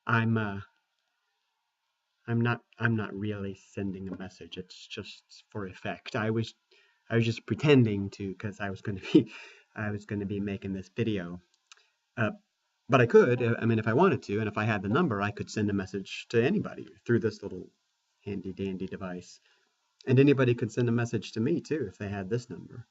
I'm uh I'm not really sending a message. It's just for effect. I was just pretending to because I was going to be making this video. Uh, but I could, I mean, if I wanted to, and if I had the number, I could send a message to anybody through this little handy dandy device. And anybody could send a message to me too if they had this number.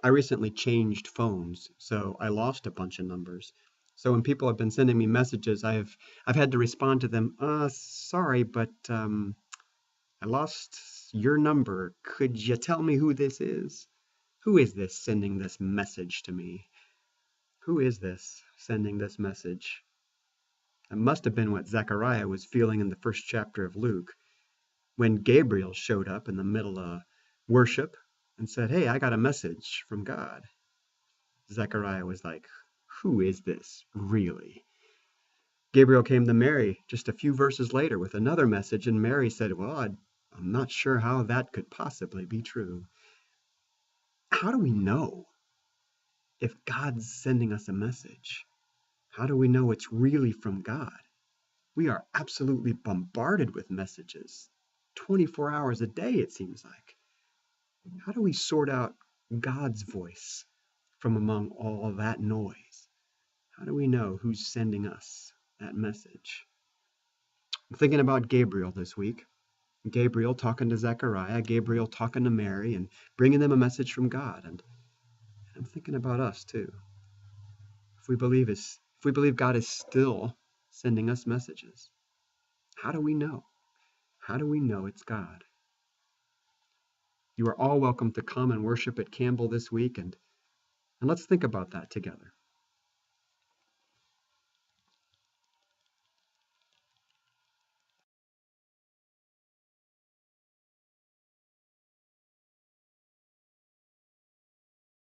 I recently changed phones, so I lost a bunch of numbers. So when people have been sending me messages, I've had to respond to them. Sorry, but I lost your number. Could you tell me who this is? Who is this sending this message to me? Who is this sending this message? It must have been what Zechariah was feeling in the first chapter of Luke when Gabriel showed up in the middle of worship and said, Hey, I got a message from God. Zechariah was like, Who is this really? Gabriel came to Mary just a few verses later with another message, and Mary said, Well, I'm not sure how that could possibly be true. How do we know if God's sending us a message? How do we know it's really from God? We are absolutely bombarded with messages 24 hours a day, it seems like. How do we sort out God's voice from among all that noise? How do we know who's sending us that message? I'm thinking about Gabriel this week. Gabriel talking to Zechariah, Gabriel talking to Mary, and bringing them a message from God. And I'm thinking about us too. If we believe God is still sending us messages, how do we know? How do we know it's God? You are all welcome to come and worship at Campbell this week, and let's think about that together.